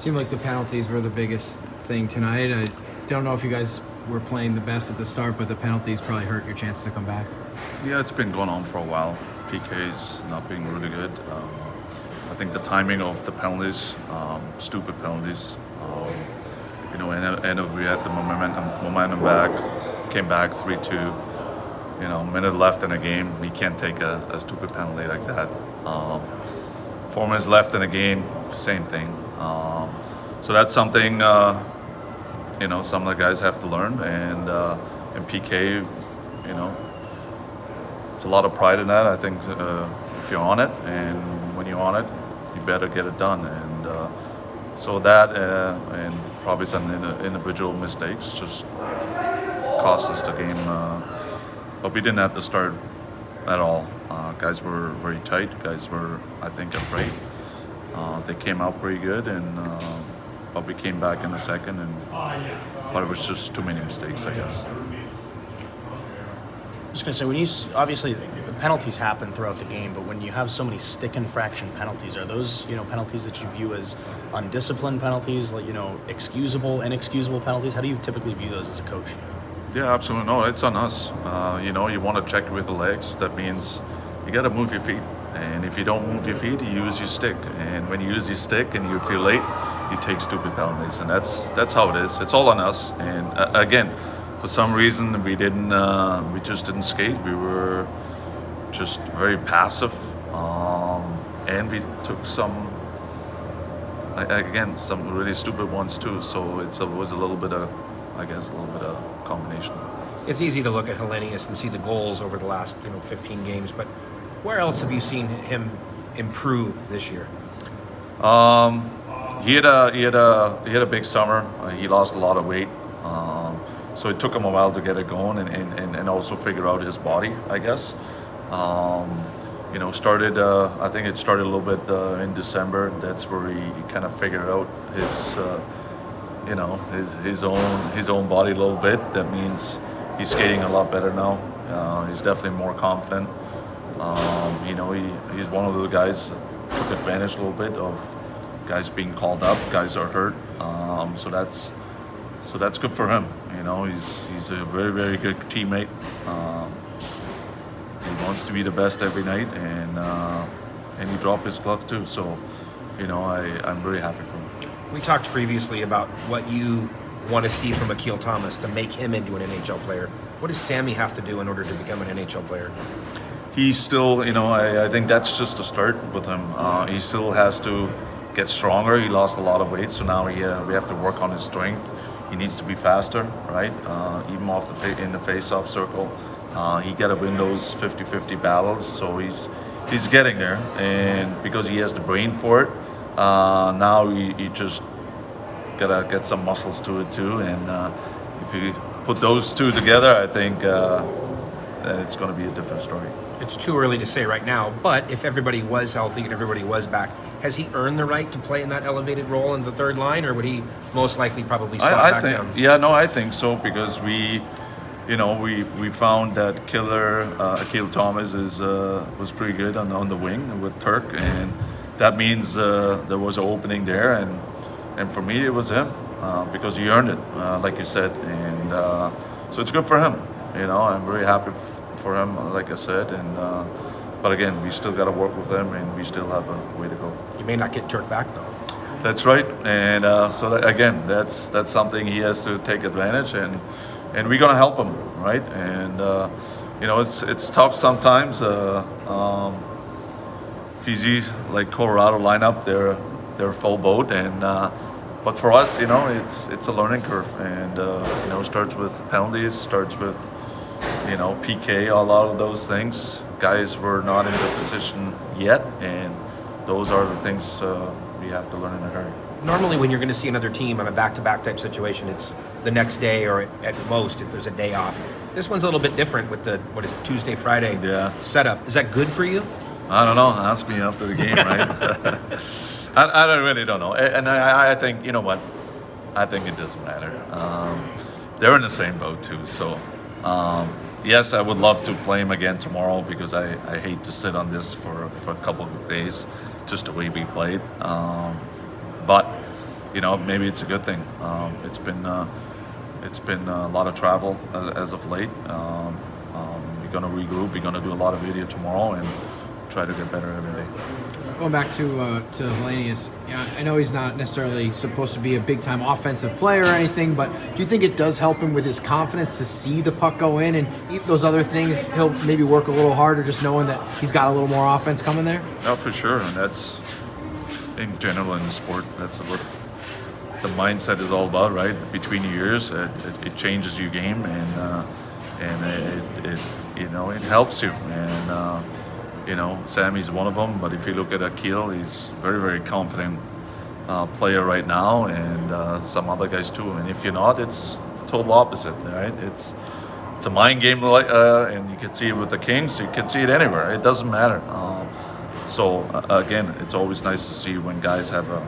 Seemed like the penalties were the biggest thing tonight. I don't know if you guys were playing the best at the start, but the penalties probably hurt your chance to come back. Yeah, it's been going on for a while. PK's not being really good. I think the timing of the penalties, stupid penalties. And we had the momentum back, came back 3-2. Minute left in a game, we can't take a stupid penalty like that. 4 minutes left in a game, same thing. So that's something some of the guys have to learn, and PK, it's a lot of pride in that. I think if you're on it, and when you're on it, you better get it done. And so that and probably some individual mistakes just cost us the game. But we didn't have to start at all. Guys were very tight. Guys were, I think, afraid. They came out pretty good, but we came back in the second, but it was just too many mistakes, I guess. I was going to say, obviously the penalties happen throughout the game, but when you have so many stick infraction penalties, are those penalties that you view as undisciplined penalties, like excusable, inexcusable penalties? How do you typically view those as a coach? Yeah, absolutely. No, it's on us. You want to check with the legs. That means you got to move your feet. And if you don't move your feet, you use your stick. And when you use your stick and you feel late, you take stupid penalties. And that's how it is. It's all on us. And again, for some reason, we just didn't skate. We were just very passive. And we took some really stupid ones too. So it was a little bit of combination. It's easy to look at Hellenius and see the goals over the last 15 games, but where else have you seen him improve this year? He had a big summer. He lost a lot of weight, so it took him a while to get it going and also figure out his body, I guess. Started. I think it started a little bit in December. That's where he kind of figured out his own body a little bit. That means he's skating a lot better now. He's definitely more confident. He's one of the guys that took advantage a little bit of guys being called up. Guys are hurt, so that's good for him. He's a very, very good teammate. He wants to be the best every night, and he dropped his glove too. So, I'm very happy for him. We talked previously about what you want to see from Akil Thomas to make him into an NHL player. What does Sammy have to do in order to become an NHL player? He still, I think that's just a start with him. He still has to get stronger. He lost a lot of weight, so now we have to work on his strength. He needs to be faster, right? Even in the face-off circle, he got to win those 50-50 battles. So he's getting there, and because he has the brain for it, now you just gotta get some muscles to it too. And if you put those two together, I think it's going to be a different story. It's too early to say right now, but if everybody was healthy and everybody was back, has he earned the right to play in that elevated role in the third line, or would he most likely probably slot back down? Yeah, no, I think so, because we found that Akil Thomas was pretty good on the wing with Turk, and that means there was an opening there, and for me it was him, because he earned it, like you said, and so it's good for him. I'm very happy for him, like I said, but again, we still got to work with him, and we still have a way to go. You may not get Turk back though. That's right, and again, that's something he has to take advantage, and we're gonna help him, right? And it's tough sometimes. Fiji, like Colorado lineup, they're full boat, and but for us, it's a learning curve, and starts with penalties, starts with PK, a lot of those things. Guys were not in the position yet, and those are the things we have to learn in a hurry. Normally when you're going to see another team on a back-to-back type situation, it's the next day, or at most if there's a day off. This one's a little bit different with the Tuesday, Friday setup. Is that good for you? I don't know. Ask me after the game, right? I really don't know. And I think, you know what? I think it doesn't matter. They're in the same boat too. So, yes, I would love to play him again tomorrow, because I hate to sit on this for a couple of days, just the way we played. But maybe it's a good thing. It's been a lot of travel as of late. We're gonna regroup. We're gonna do a lot of video tomorrow and try to get better every day. Going back to Hellenius, I know he's not necessarily supposed to be a big-time offensive player or anything, but do you think it does help him with his confidence to see the puck go in and those other things? He'll maybe work a little harder just knowing that he's got a little more offense coming there? No, for sure, and that's in general in the sport. That's what the mindset is all about, right? Between years, it changes your game, and it helps you. And Sammy's one of them, but if you look at Akil, he's very, very confident player right now, and some other guys too. And if you're not, it's the total opposite, right? It's a mind game, and you can see it with the Kings. You can see it anywhere. It doesn't matter. So again, it's always nice to see when guys have a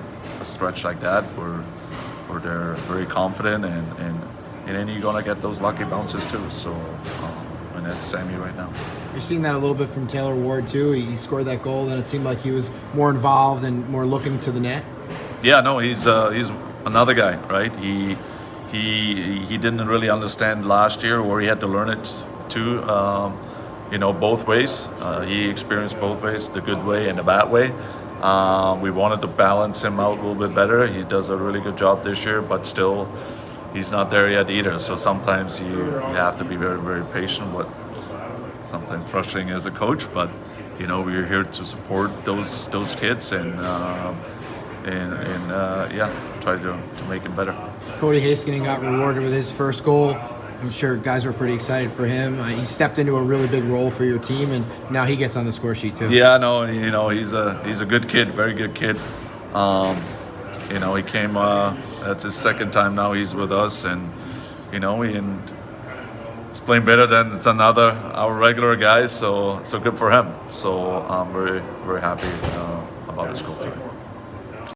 stretch like that, where they're very confident, and then you're gonna get those lucky bounces too. So. And that's Sammy right now. You're seeing that a little bit from Taylor Ward too. He scored that goal, and it seemed like he was more involved and more looking to the net. Yeah, no, he's another guy, right? He didn't really understand last year, or he had to learn it too. Both ways. He experienced both ways, the good way and the bad way. We wanted to balance him out a little bit better. He does a really good job this year, but still. He's not there yet either, so sometimes you have to be very, very patient. What sometimes frustrating as a coach, but we're here to support those kids and try to make it better. Cody Heiskanen got rewarded with his first goal. I'm sure guys were pretty excited for him. He stepped into a really big role for your team, and now he gets on the score sheet too. Yeah, no, he's a good kid, very good kid. He came. That's his second time now he's with us, and he's playing better than our regular guys. So good for him. So I'm very, very happy about his goal today.